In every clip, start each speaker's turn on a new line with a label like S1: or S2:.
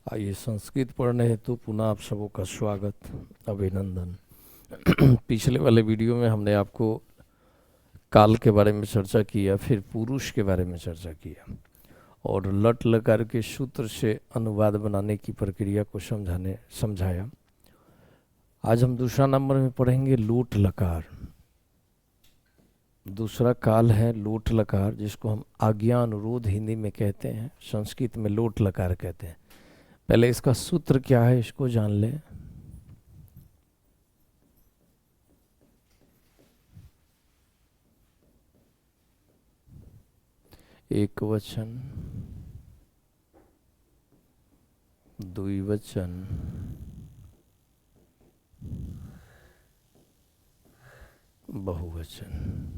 S1: आइए, संस्कृत पढ़ने हेतु पुनः आप सबों का स्वागत, अभिनंदन। पिछले वाले वीडियो में हमने आपको काल के बारे में चर्चा किया, फिर पुरुष के बारे में चर्चा किया और लट लकार के सूत्र से अनुवाद बनाने की प्रक्रिया को समझाया। आज हम दूसरा नंबर में पढ़ेंगे लोट लकार। दूसरा काल है लोट लकार, जिसको हम आज्ञा अनुरोध हिंदी में कहते हैं, संस्कृत में लोट लकार कहते हैं। पहले इसका सूत्र क्या है इसको जान लें। एक वचन, द्विवचन, बहुवचन।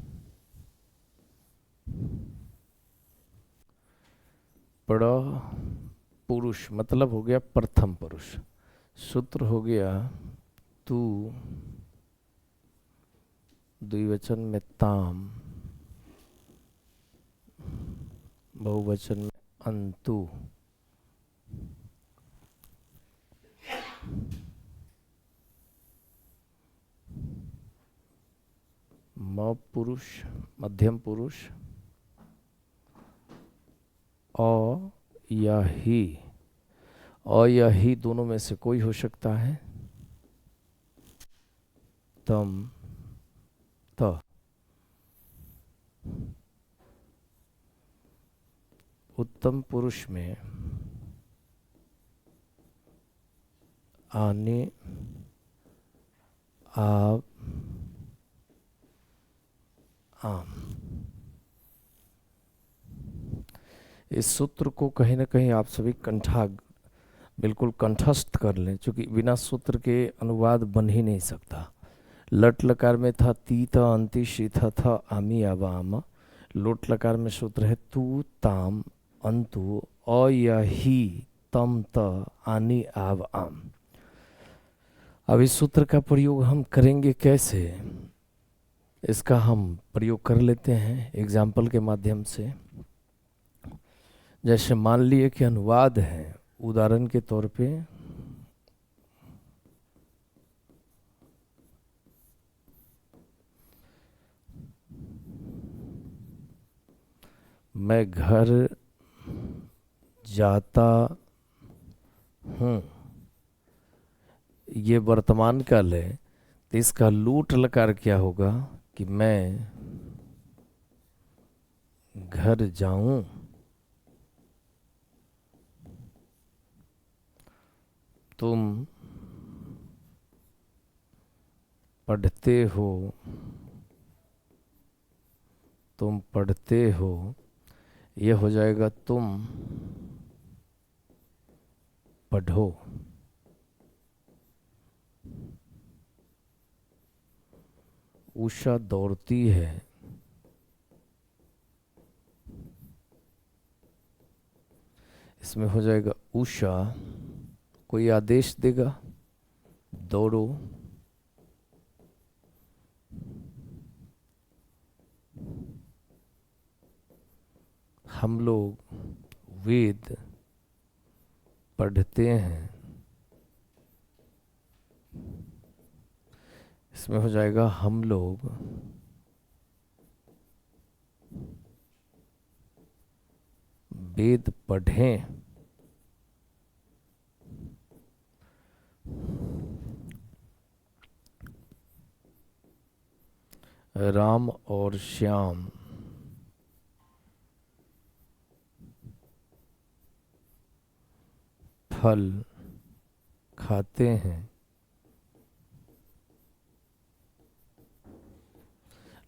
S1: प्र पुरुष मतलब हो गया प्रथम पुरुष। सूत्र हो गया तू, द्विवचन में ताम, बहुवचन में अंतु। म पुरुष, मध्यम पुरुष, अ या ही। अ या ही दोनों में से कोई हो सकता है। तम, त। उत्तम पुरुष में आने, आप, आम। इस सूत्र को कहीं ना कहीं आप सभी बिल्कुल कंठस्थ कर लें, क्योंकि बिना सूत्र के अनुवाद बन ही नहीं सकता। लट लकार में था ती था अंति शी था आमी आवाम। लोट लकार में सूत्र है तू ताम अंतु अ या ही तम त आनी आव आम। अब इस सूत्र का प्रयोग हम करेंगे कैसे, इसका हम प्रयोग कर लेते हैं एग्जाम्पल के माध्यम से। जैसे मान लिए कि अनुवाद है, उदाहरण के तौर पे मैं घर जाता हूँ, ये वर्तमान काल है, तो इसका लूट लकार क्या होगा कि मैं घर जाऊं। तुम पढ़ते हो, तुम पढ़ते हो, ये हो जाएगा तुम पढ़ो। उषा दौड़ती है, इसमें हो जाएगा उषा, कोई आदेश देगा दौड़ो। हम लोग वेद पढ़ते हैं, इसमें हो जाएगा हम लोग वेद पढ़ें। राम और श्याम फल खाते हैं।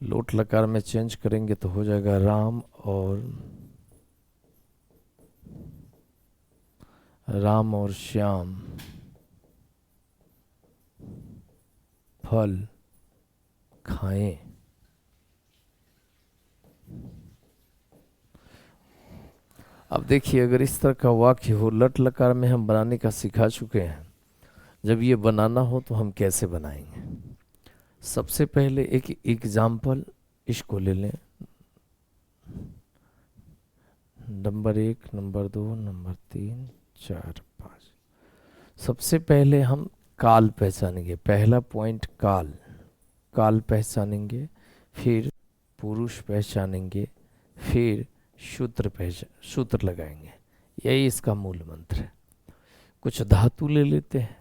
S1: लोट लकार में चेंज करेंगे तो हो जाएगा राम और श्याम फल खाएं। अब देखिए, अगर इस तरह का वाक्य हो, लट लकार में हम बनाने का सिखा चुके हैं, जब ये बनाना हो तो हम कैसे बनाएंगे। सबसे पहले एक एग्जाम्पल इसको ले लें। Number 1, number 2, number 3, 4, 5। सबसे पहले हम काल पहचानेंगे, पहला पॉइंट काल, काल पहचानेंगे, फिर पुरुष पहचानेंगे, फिर सूत्र लगाएंगे। यही इसका मूल मंत्र है। कुछ धातु ले लेते हैं।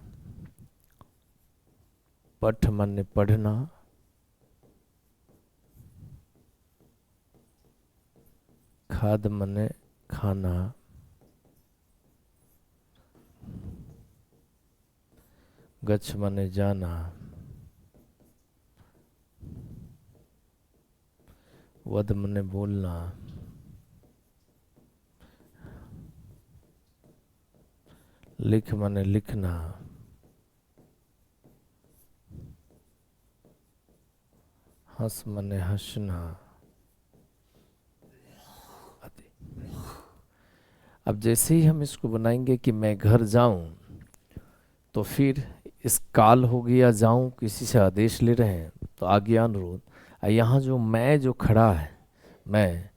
S1: पठ माने पढ़ना, खाद माने खाना, गच्छ माने जाना, वद माने बोलना, लिख माने लिखना, हंस माने हंसना। अब जैसे ही हम इसको बनाएंगे कि मैं घर जाऊं, तो फिर इस काल हो गया जाऊं, किसी से आदेश ले रहे हैं तो आज्ञा अनुरोध। यहाँ जो मैं जो खड़ा है, मैं,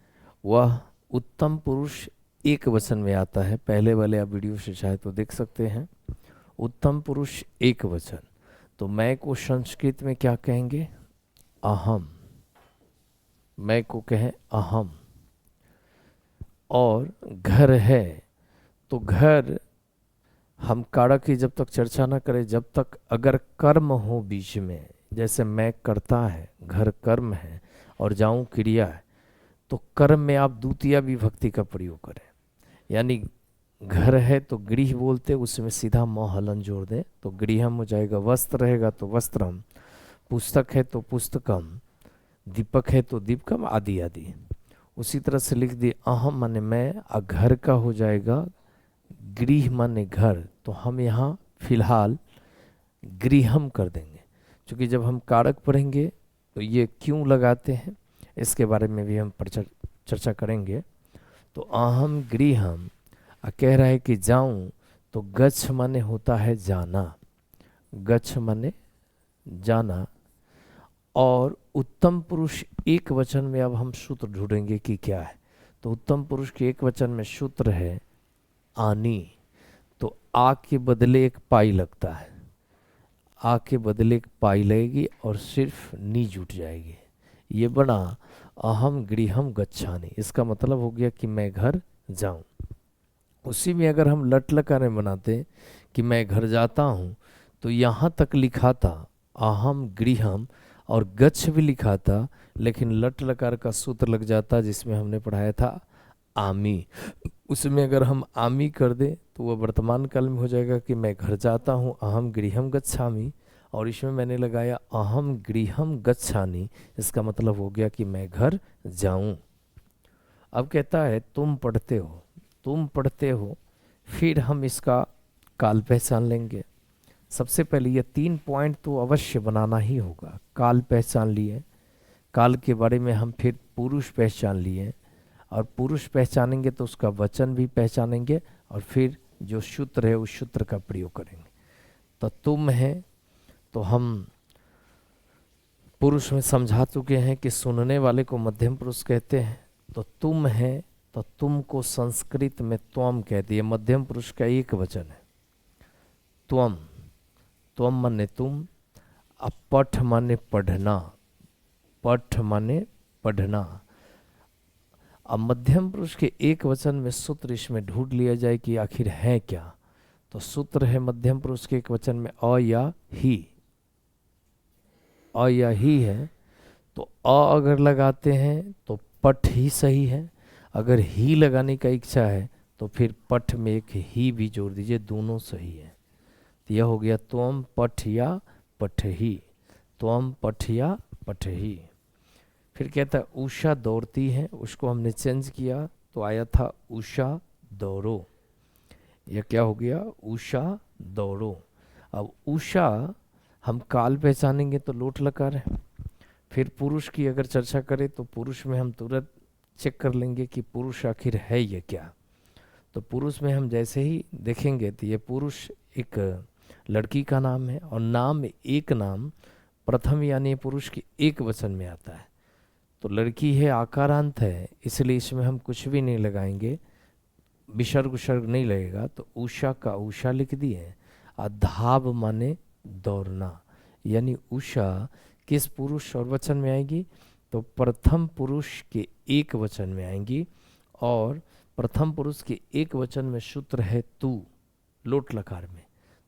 S1: वह उत्तम पुरुष एक वचन में आता है। पहले वाले आप वीडियो से चाहे तो देख सकते हैं। उत्तम पुरुष एक वचन। तो मैं को संस्कृत में क्या कहेंगे? अहम। मैं को कहें अहम। और घर है तो घर, हम कारक की जब तक चर्चा ना करें, जब तक अगर कर्म हो बीच में, जैसे मैं करता है, घर कर्म है और जाऊं क्रिया है, तो कर्म में आप द्वितीय विभक्ति का प्रयोग करें। यानी घर है तो गृह बोलते, उसमें सीधा म हलन जोड़ दें तो गृहम हो जाएगा। वस्त्र रहेगा तो वस्त्रम, पुस्तक है तो पुस्तकम, दीपक है तो दीपकम, आदि आदि। उसी तरह से लिख दिए अहम माने मैं, घर का हो जाएगा गृह माने घर। तो हम यहाँ फिलहाल गृहम कर देंगे, क्योंकि जब हम कारक पढ़ेंगे तो ये क्यों लगाते हैं इसके बारे में भी हम चर्चा करेंगे। तो अहम गृहम कह रहा है कि जाऊं, तो गच्छ माने होता है जाना, गच्छ माने जाना। और उत्तम पुरुष एक वचन में अब हम सूत्र ढूंढेंगे कि क्या है। तो उत्तम पुरुष के एक वचन में सूत्र है आनी। तो आ के बदले एक पाई लगता है, आ के बदले एक पाई लगेगी और सिर्फ नी जुट जाएगी। ये बना अहम गृहम गच्छानि। इसका मतलब हो गया कि मैं घर जाऊं। उसी में अगर हम लट लकार बनाते कि मैं घर जाता हूं, तो यहाँ तक लिखा था अहम गृहम और गच्छ भी लिखा था, लेकिन लट लकार का सूत्र लग जाता जिसमें हमने पढ़ाया था आमी। उसमें अगर हम आमी कर दें तो वह वर्तमान काल में हो जाएगा कि मैं घर जाता हूँ, अहम गृहम गच्छामि। और इसमें मैंने लगाया अहम गृहम गच्छानि। इसका मतलब हो गया कि मैं घर जाऊं। अब कहता है तुम पढ़ते हो, तुम पढ़ते हो। फिर हम इसका काल पहचान लेंगे। सबसे पहले ये 3 पॉइंट तो अवश्य बनाना ही होगा। काल पहचान लिए, काल के बारे में हम फिर पुरुष पहचान लिए, और पुरुष पहचानेंगे तो उसका वचन भी पहचानेंगे, और फिर जो सूत्र है उस सूत्र का प्रयोग करेंगे। तो तुम है तो हम पुरुष में समझा चुके हैं कि सुनने वाले को मध्यम पुरुष कहते हैं। तो तुम है तो तुम को संस्कृत में त्वम कहती है, मध्यम पुरुष का एक वचन है त्वम। त्वम माने तुम, अब पठ माने पढ़ना, पठ माने पढ़ना। अब मध्यम पुरुष के एक वचन में सूत्र इसमें ढूंढ लिया जाए कि आखिर है क्या। तो सूत्र है मध्यम पुरुष के एक वचन में अ या ही, अ या ही है। तो अ अगर लगाते हैं तो पठ ही सही है, अगर ही लगाने का इच्छा है तो फिर पठ में एक ही भी जोड़ दीजिए, दोनों सही है। तो यह हो गया त्वम पठ या पठ ही, त्वम पठ या पठ ही। फिर कहता है उषा दौड़ती है, उसको हमने चेंज किया तो आया था उषा दौड़ो। यह क्या हो गया? उषा दौड़ो। अब उषा हम काल पहचानेंगे तो लोट लकार है। फिर पुरुष की अगर चर्चा करें तो पुरुष में हम तुरंत चेक कर लेंगे कि पुरुष आखिर है ये क्या। तो पुरुष में हम जैसे ही देखेंगे तो ये पुरुष एक लड़की का नाम है, और नाम एक नाम प्रथम यानी पुरुष के एक वचन में आता है। तो लड़की है, आकारांत है, इसलिए इसमें हम कुछ भी नहीं लगाएंगे, विसर्ग नहीं लगेगा। तो उषा का उषा लिख दिए। धाव माने दौड़ना, यानी उषा किस पुरुष और वचन में आएगी? तो प्रथम पुरुष के एक वचन में आएंगी, और प्रथम पुरुष के एक वचन में सूत्र है तू, लोट लकार में।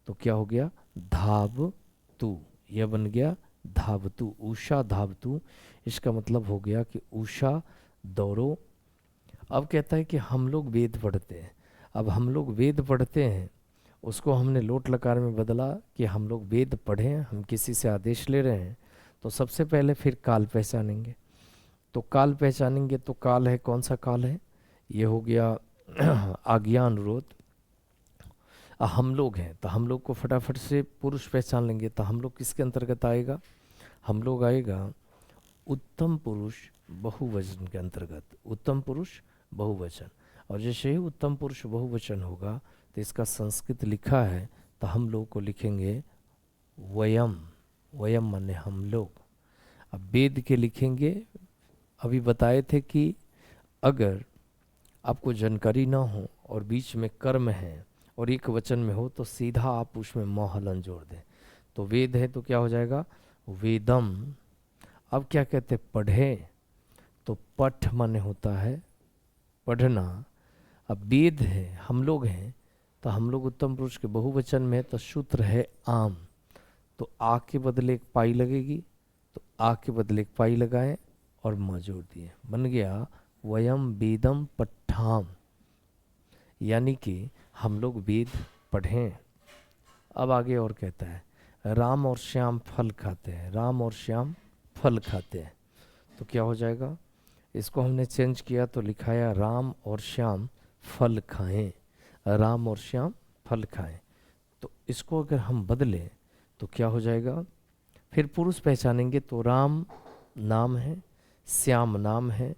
S1: तो क्या हो गया? धाव तू, यह बन गया धावतु, उषा धावतु। इसका मतलब हो गया कि उषा दौड़ो। अब कहता है कि हम लोग वेद पढ़ते हैं। अब हम लोग वेद पढ़ते हैं, उसको हमने लोट लकार में बदला कि हम लोग वेद पढ़ें, हम किसी से आदेश ले रहे हैं। तो सबसे पहले फिर काल पहचानेंगे। तो काल पहचानेंगे तो काल है, कौन सा काल है? ये हो गया आज्ञा अनुरोध। हम लोग हैं तो हम लोग को फटाफट से पुरुष पहचान लेंगे। तो हम लोग किसके अंतर्गत आएगा? हम लोग आएगा उत्तम पुरुष बहुवचन के अंतर्गत। उत्तम पुरुष बहुवचन, और जैसे ही उत्तम पुरुष बहुवचन होगा तो इसका संस्कृत लिखा है, तो हम लोग को लिखेंगे वयम। वयम माने हम लोग। अब वेद के लिखेंगे। अभी बताए थे कि अगर आपको जानकारी ना हो और बीच में कर्म है और एक वचन में हो तो सीधा आप उसमें मोहलन जोड़ दें। तो वेद है तो क्या हो जाएगा? वेदम। अब क्या कहते हैं? पढ़े, तो पठ माने होता है पढ़ना। अब वेद है, हम लोग हैं, तो हम लोग उत्तम पुरुष के बहुवचन में है, तो सूत्र है आम। तो आ के बदले एक पाई लगेगी, तो आ के बदले एक पाई लगाएं और म जोड़ दिए, बन गया वयम वेदम पट्ठाम, यानी कि हम लोग वेद पढ़ें। अब आगे और कहता है राम और श्याम फल खाते हैं। राम और श्याम फल खाते हैं, तो क्या हो जाएगा? इसको हमने चेंज किया तो लिखाया राम और श्याम फल खाएं। राम और श्याम फल खाएं। तो इसको अगर हम बदलें तो क्या हो जाएगा? फिर पुरुष पहचानेंगे तो राम नाम है, श्याम नाम है,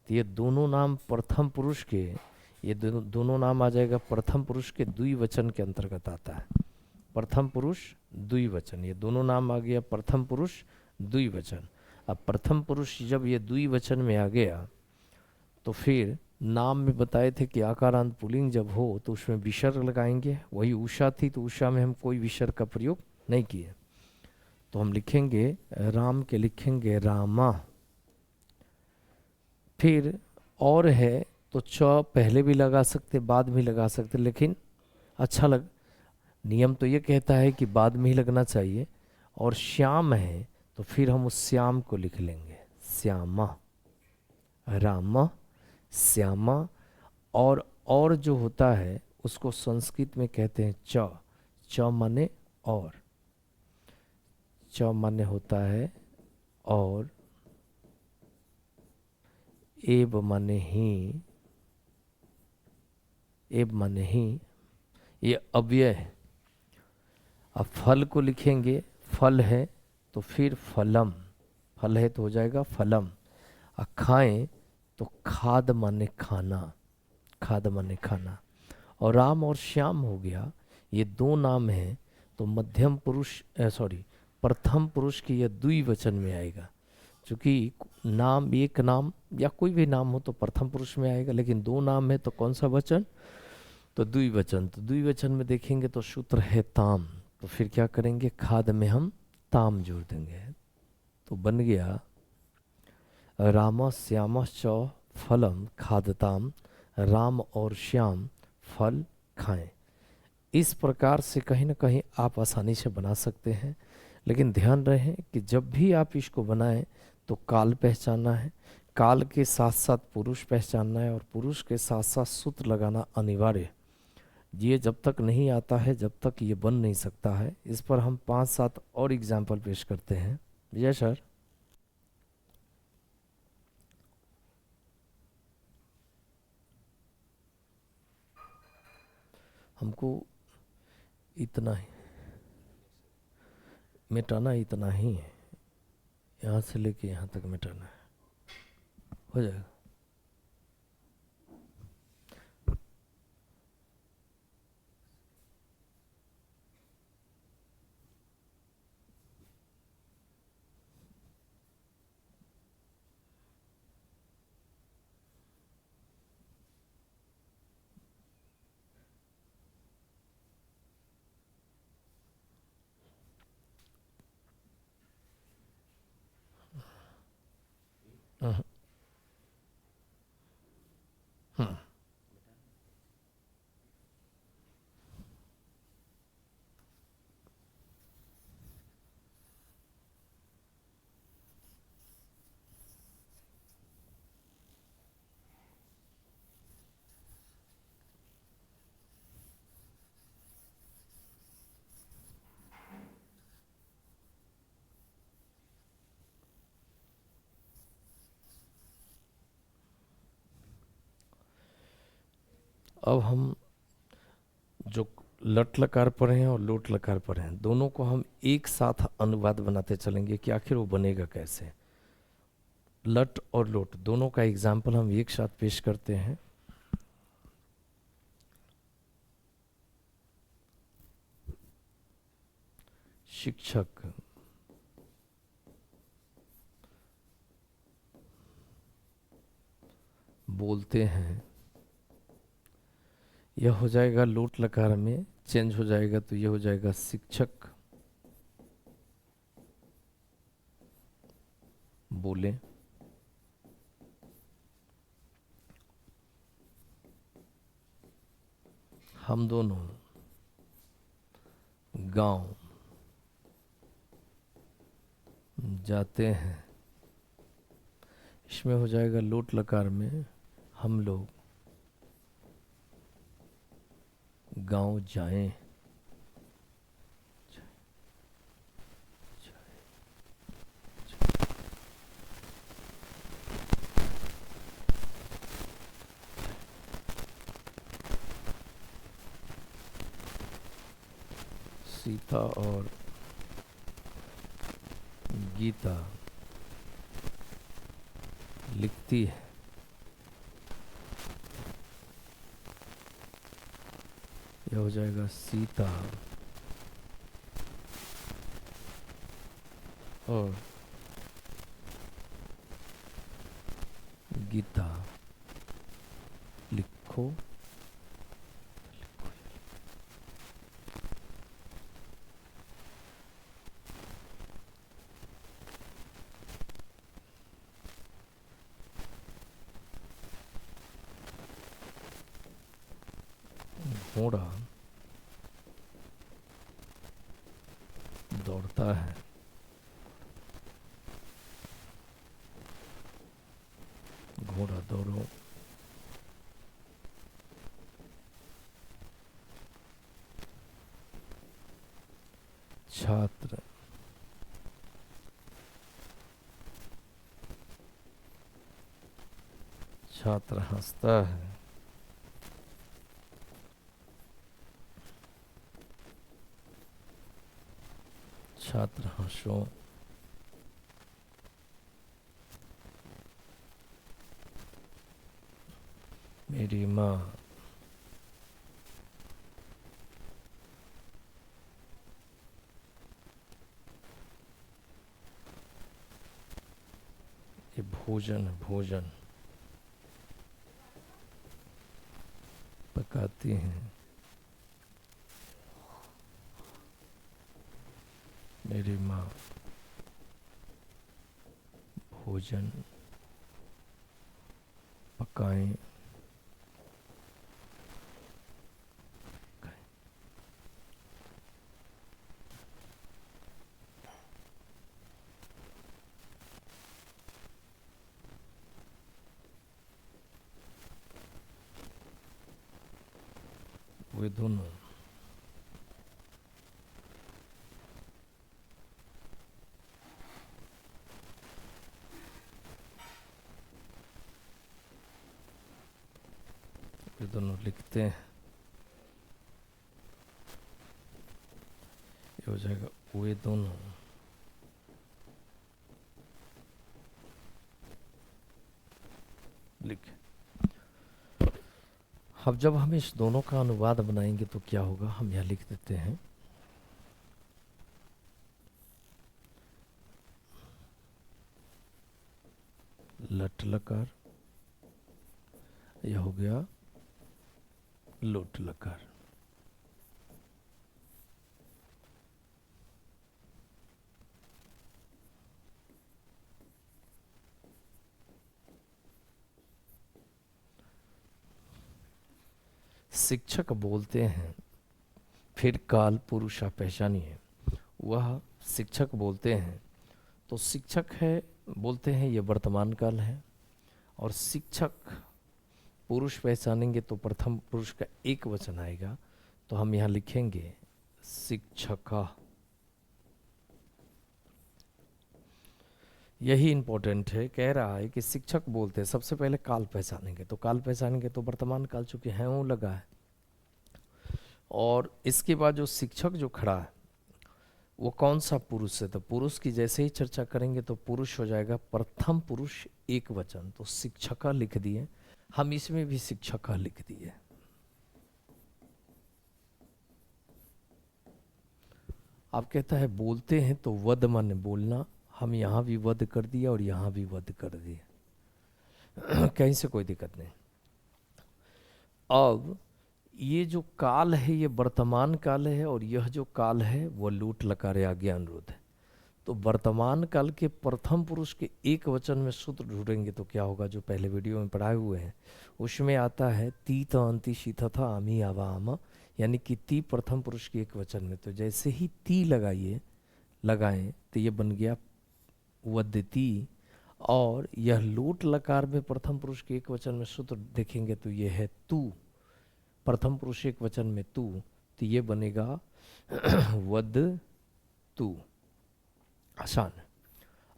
S1: तो ये दोनों नाम प्रथम पुरुष के, ये दोनों नाम आ जाएगा प्रथम पुरुष के द्विवचन के अंतर्गत आता है। प्रथम पुरुष द्विवचन, ये दोनों नाम आ गया प्रथम पुरुष द्विवचन। अब प्रथम पुरुष जब ये द्विवचन में आ गया तो फिर नाम में बताए थे कि आकारांत पुल्लिंग जब हो तो उसमें विसर्ग लगाएंगे। वही उषा थी तो उषा में हम कोई विसर्ग का प्रयोग नहीं किए। तो हम लिखेंगे राम के लिखेंगे रामा। फिर और है तो च पहले भी लगा सकते, बाद भी लगा सकते, लेकिन अच्छा लग, नियम तो ये कहता है कि बाद में ही लगना चाहिए। और श्याम है तो फिर हम उस श्याम को लिख लेंगे श्यामा, रामा, श्यामा। और जो होता है उसको संस्कृत में कहते हैं च। च माने और, च माने होता है और, एब माने ही, एब माने ही, ये अव्यय है। अब फल को लिखेंगे, फल है तो फिर फलम, फल है तो हो जाएगा फलम। और खाएं तो खाद माने खाना, खाद माने खाना। और राम और श्याम हो गया, ये दो नाम हैं तो मध्यम पुरुष सॉरी प्रथम पुरुष की यह द्विवचन में आएगा। क्योंकि नाम, एक नाम या कोई भी नाम हो तो प्रथम पुरुष में आएगा, लेकिन दो नाम है तो कौन सा वचन? तो द्विवचन। तो द्विवचन में देखेंगे तो सूत्र है ताम, तो फिर क्या करेंगे? खाद में हम ताम जोड़ देंगे, तो बन गया राम श्याम च फलम खादताम, राम और श्याम फल खाएं। इस प्रकार से कहीं ना कहीं आप आसानी से बना सकते हैं, लेकिन ध्यान रहे कि जब भी आप इसको बनाएं तो काल पहचानना है, काल के साथ साथ पुरुष पहचानना है, और पुरुष के साथ साथ सूत्र लगाना अनिवार्य। ये जब तक नहीं आता है जब तक ये बन नहीं सकता है। इस पर हम 5-7 और एग्जाम्पल पेश करते हैं। विजय सर, हमको इतना ही मिटाना, इतना ही है, यहाँ से लेके यहाँ तक मिटाना है, हो जाएगा। हम्म, हम्म। अब हम जो लट लकार पर हैं और लोट लकार पर हैं, दोनों को हम एक साथ अनुवाद बनाते चलेंगे कि आखिर वो बनेगा कैसे। लट और लोट दोनों का एग्जाम्पल हम एक साथ पेश करते हैं। शिक्षक बोलते हैं, यह हो जाएगा लोट लकार में चेंज हो जाएगा, तो यह हो जाएगा शिक्षक बोले। हम दोनों गांव जाते हैं, इसमें हो जाएगा लोट लकार में हम लोग गांव जाएं। सीता और गीता लिखती है, यह हो जाएगा सीता और गीता लिखो। घोड़ा दौड़ता है, घोड़ा दौड़ो। छात्र छात्र हंसता है, छात्र हंसो। मेरी माँ ये भोजन भोजन पकाती हैं। मेरी माँ भोजन पकाएं। वे दोनों वे दोनों लिखते हैं, ये हो जाएगा वे दोनों लिखे। अब जब हम इस दोनों का अनुवाद बनाएंगे तो क्या होगा, हम यह लिख देते हैं। लट लकार, यह हो गया लोट लकार। शिक्षक बोलते हैं, फिर काल पुरुष आप पहचानिए। वह शिक्षक बोलते हैं, तो शिक्षक है बोलते हैं ये वर्तमान काल है, और शिक्षक पुरुष पहचानेंगे तो प्रथम पुरुष का एक वचन आएगा, तो हम यहाँ लिखेंगे शिक्षका। यही इंपॉर्टेंट है, कह रहा है कि शिक्षक बोलते हैं, सबसे पहले काल पहचानेंगे, तो काल पहचानेंगे तो वर्तमान काल चूंकि है वो लगा है, और इसके बाद जो शिक्षक जो खड़ा है वो कौन सा पुरुष है, तो पुरुष की जैसे ही चर्चा करेंगे तो पुरुष हो जाएगा प्रथम पुरुष एक वचन, तो शिक्षका लिख दिए, हम इसमें भी शिक्षका लिख दिए। आप कहता है बोलते हैं तो वद माने बोलना, हम यहाँ भी वध कर दिया और यहाँ भी वध कर दिया कहीं से कोई दिक्कत नहीं। अब ये जो काल है ये वर्तमान काल है, और यह जो काल है वो लूट लकार आज्ञा अनुरोध है। तो वर्तमान काल के प्रथम पुरुष के एक वचन में सूत्र ढूंढेंगे तो क्या होगा, जो पहले वीडियो में पढ़ाए हुए हैं उसमें आता है ती अंति शीत था आमी आवा आमा, यानी कि ती प्रथम पुरुष के एक वचन में, तो जैसे ही ती लगाएं तो ये बन गया वदती, और यह लोट लकार में प्रथम पुरुष के एक वचन में सूत्र देखेंगे तो ये है तू, प्रथम पुरुष एक वचन में तू, तो ये बनेगा वद तू। आसान।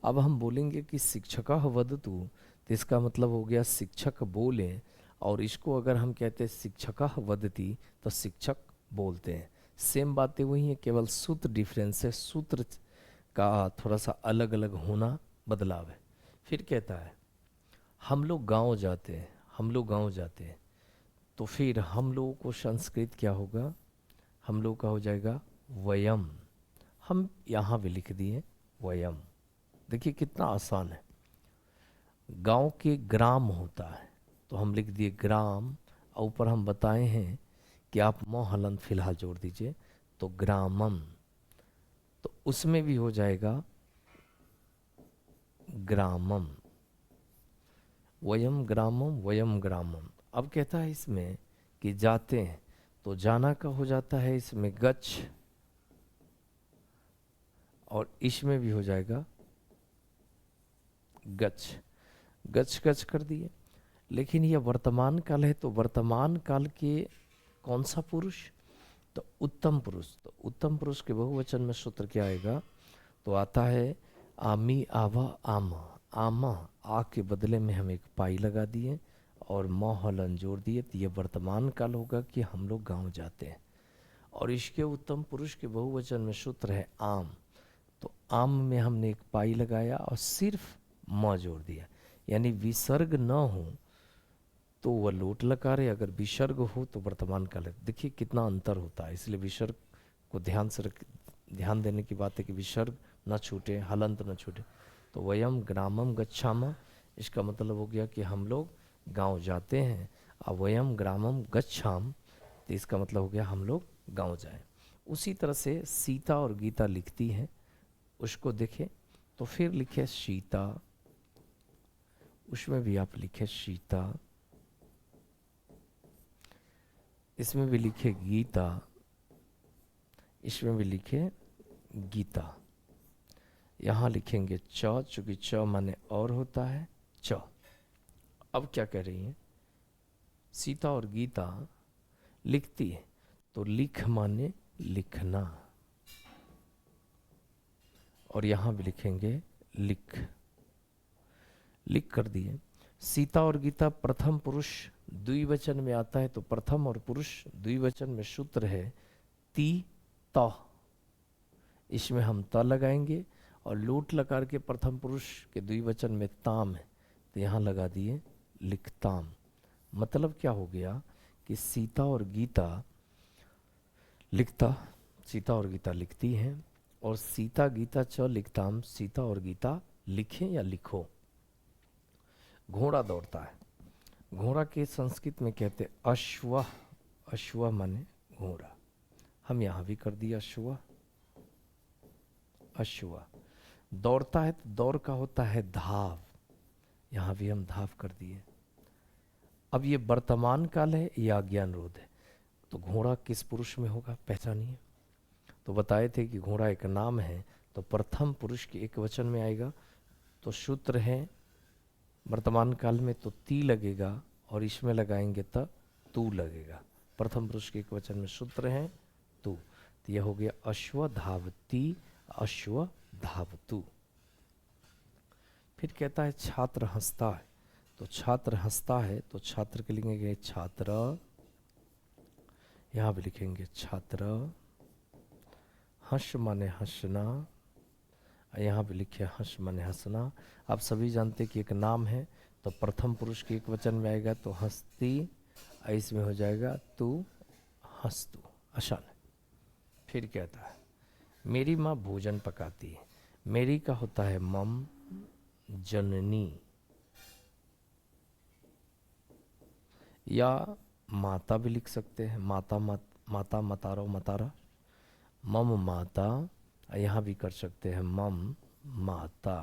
S1: अब हम बोलेंगे कि शिक्षका वद तू, तो इसका मतलब हो गया शिक्षक बोले, और इसको अगर हम कहते हैं शिक्षका वदती तो शिक्षक बोलते हैं। सेम बातें वही हैं, केवल सूत्र डिफरेंस है, सूत्र का थोड़ा सा अलग अलग होना बदलाव है। फिर कहता है हम लोग गांव जाते हैं, हम लोग गांव जाते हैं, तो फिर हम लोगों को संस्कृत क्या होगा, हम लोग का हो जाएगा वयम, हम यहाँ भी लिख दिए वयम। देखिए कितना आसान है। गांव के ग्राम होता है तो हम लिख दिए ग्राम, और ऊपर हम बताए हैं कि आप मोहलन फिलहाल जोड़ दीजिए तो ग्रामम, तो उसमें भी हो जाएगा ग्रामम, वयम ग्रामम वयम ग्रामम। अब कहता है इसमें कि जाते हैं, तो जाना का हो जाता है इसमें गच्छ, और इसमें भी हो जाएगा गच्छ, गच्छ गच्छ कर दिए। लेकिन यह वर्तमान काल है, तो वर्तमान काल के कौन सा पुरुष, तो उत्तम पुरुष, तो उत्तम पुरुष के बहुवचन में सूत्र क्या आएगा, तो आता है आमी आवा आमा, आमा आ के बदले में हम एक पाई लगा दिए और मोहलन जोड़ दिए, तो ये वर्तमान काल होगा कि हम लोग गांव जाते हैं। और इसके उत्तम पुरुष के बहुवचन में सूत्र है आम, तो आम में हमने एक पाई लगाया और सिर्फ म जोड़ दिया, यानी विसर्ग न हो तो वह लोट लकार है, अगर विसर्ग हो तो वर्तमान काल है। देखिए कितना अंतर होता है, इसलिए विसर्ग को ध्यान देने की बात है कि विसर्ग न छूटे, हलंत न छूटे। तो वयम ग्रामम गच्छाम, इसका मतलब हो गया कि हम लोग गांव जाते हैं, और वयम ग्रामम गच्छाम, तो इसका मतलब हो गया हम लोग गांव जाएं। उसी तरह से सीता और गीता लिखती हैं, उसको देखें तो फिर लिखे सीता, उसमें भी आप लिखे सीता, इसमें भी लिखे गीता, इसमें भी लिखे गीता। यहाँ लिखेंगे च, चूंकि च माने और होता है च। अब क्या कह रही है, सीता और गीता लिखती है, तो लिख माने लिखना, और यहाँ भी लिखेंगे लिख, लिख कर दिए। सीता और गीता प्रथम पुरुष द्विवचन में आता है, तो प्रथम और पुरुष द्विवचन में सूत्र है ती त, इसमें हम त लगाएंगे, और लोट लकार के प्रथम पुरुष के द्विवचन में ताम है, तो यहाँ लगा दिए लिखताम। मतलब क्या हो गया कि सीता और गीता लिखती हैं, और सीता गीता च लिखताम, सीता और गीता लिखें या लिखो। घोड़ा दौड़ता है, घोड़ा के संस्कृत में कहते अश्व, अश्व माने घोड़ा, हम यहाँ भी कर दिया अश्व, अश्व। दौड़ता है तो दौड़ का होता है धाव, यहाँ भी हम धाव कर दिए। अब ये वर्तमान काल है या आज्ञा अनुरोध है, तो घोड़ा किस पुरुष में होगा, पहचानिए। तो बताए थे कि घोड़ा एक नाम है, तो प्रथम पुरुष के एक वचन में आएगा। तो सूत्र है वर्तमान काल में तो ती लगेगा, और इसमें लगाएंगे तो तू लगेगा। प्रथम पुरुष के एक वचन में सूत्र है तू, तो यह हो गया अश्व धावती, अश्व धावतु। फिर कहता है छात्र हंसता है, तो छात्र हंसता है तो छात्र के लिखेंगे छात्र, यहां भी लिखेंगे छात्र। हंस माने हंसना, यहाँ भी लिखे हंस माने हंसना। आप सभी जानते कि एक नाम है, तो प्रथम पुरुष के एक वचन में आएगा तो हंसती, इसमें हो जाएगा तू हंस तू, आसान है। फिर कहता है मेरी माँ भोजन पकाती है, मेरी का होता है मम, जननी, या माता भी लिख सकते हैं, माता माता मतारो मतारा, मम माता, यहाँ भी कर सकते हैं मम माता।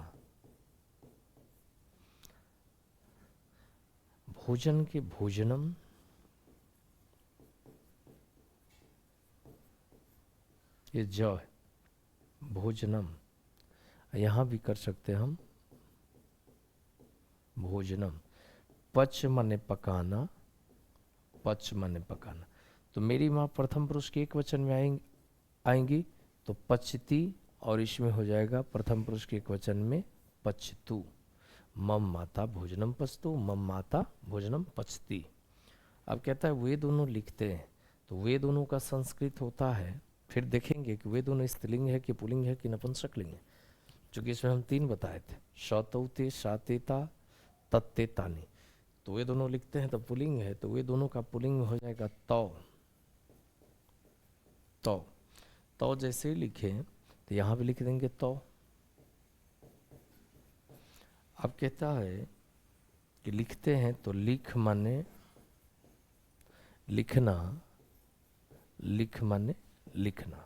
S1: भोजन के भोजनम, ये ज है, भोजनम, यहाँ भी कर सकते हैं हम भोजनम। पच माने पकाना, पच माने पकाना। तो मेरी माँ प्रथम पुरुष के एक वचन में आएंगी तो पचती, और इसमें हो जाएगा प्रथम पुरुष के एक वचन में पचतु। मम माता भोजनम पचतु, मम माता भोजनम पचती। अब कहता है वे दोनों लिखते हैं, तो वे दोनों का संस्कृत होता है, फिर देखेंगे कि वे दोनों स्त्रीलिंग है कि पुल्लिंग है कि नपुंसकलिंग है, चूंकि इसमें हम 3 बताए थे, शतौते, शातेता, तत्तेतानी। तो वे दोनों लिखते हैं तो पुल्लिंग है, तो वे दोनों का पुल्लिंग हो जाएगा तौ। तो जैसे ही लिखे तो यहाँ भी लिख देंगे तो। अब कहता है कि लिखते हैं तो लिख माने लिखना, लिख माने लिखना।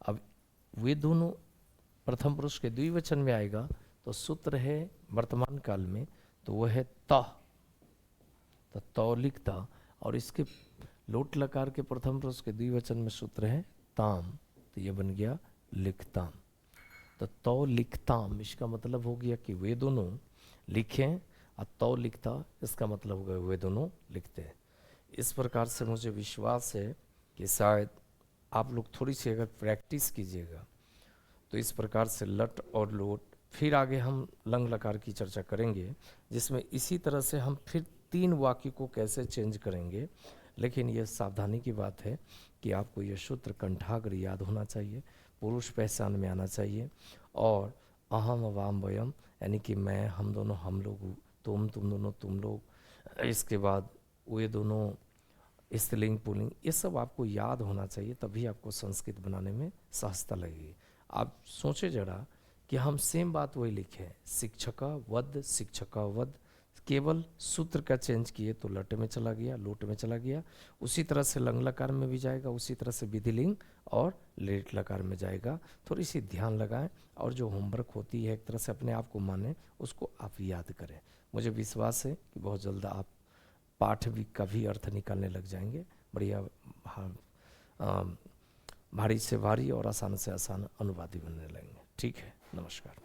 S1: अब वे दोनों प्रथम पुरुष के द्विवचन में आएगा तो सूत्र है वर्तमान काल में, तो वह है त, तो लिखता, और इसके लोट लकार के प्रथम पुरुष के द्विवचन में सूत्र है ताम, तो ये बन गया लिखताम। तो लिखताम इसका मतलब हो गया कि वे दोनों लिखें, और तो लिखता इसका मतलब हो गया वे दोनों लिखते हैं। इस प्रकार से मुझे विश्वास है कि शायद आप लोग थोड़ी सी अगर प्रैक्टिस कीजिएगा तो इस प्रकार से लट और लोट, फिर आगे हम लंग लकार की चर्चा करेंगे, जिसमें इसी तरह से हम फिर 3 वाक्य को कैसे चेंज करेंगे। लेकिन यह सावधानी की बात है कि आपको यह सूत्र कंठाग्र याद होना चाहिए, पुरुष पहचान में आना चाहिए, और अहम वाम वयम यानी कि मैं, हम दोनों हम लोग, तुम दोनों तुम लोग, इसके बाद वे दोनों, स्त्रीलिंग पुल्लिंग, ये सब आपको याद होना चाहिए, तभी आपको संस्कृत बनाने में सहजता लगेगी। आप सोचे जरा कि हम सेम बात वही लिखे, शिक्षका वध, शिक्षका वध, केवल सूत्र का चेंज किए तो लट में चला गया, लोट में चला गया। उसी तरह से लंग लकार में भी जाएगा, उसी तरह से विधिलिंग और लेट लकार में जाएगा। थोड़ी सी ध्यान लगाएं, और जो होमवर्क होती है एक तरह से अपने आप को माने, उसको आप याद करें। मुझे विश्वास है कि बहुत जल्द आप पाठ भी का भी अर्थ निकालने लग जाएंगे। बढ़िया भारी से भारी और आसान से आसान अनुवादी बनने लगेंगे। ठीक है, नमस्कार।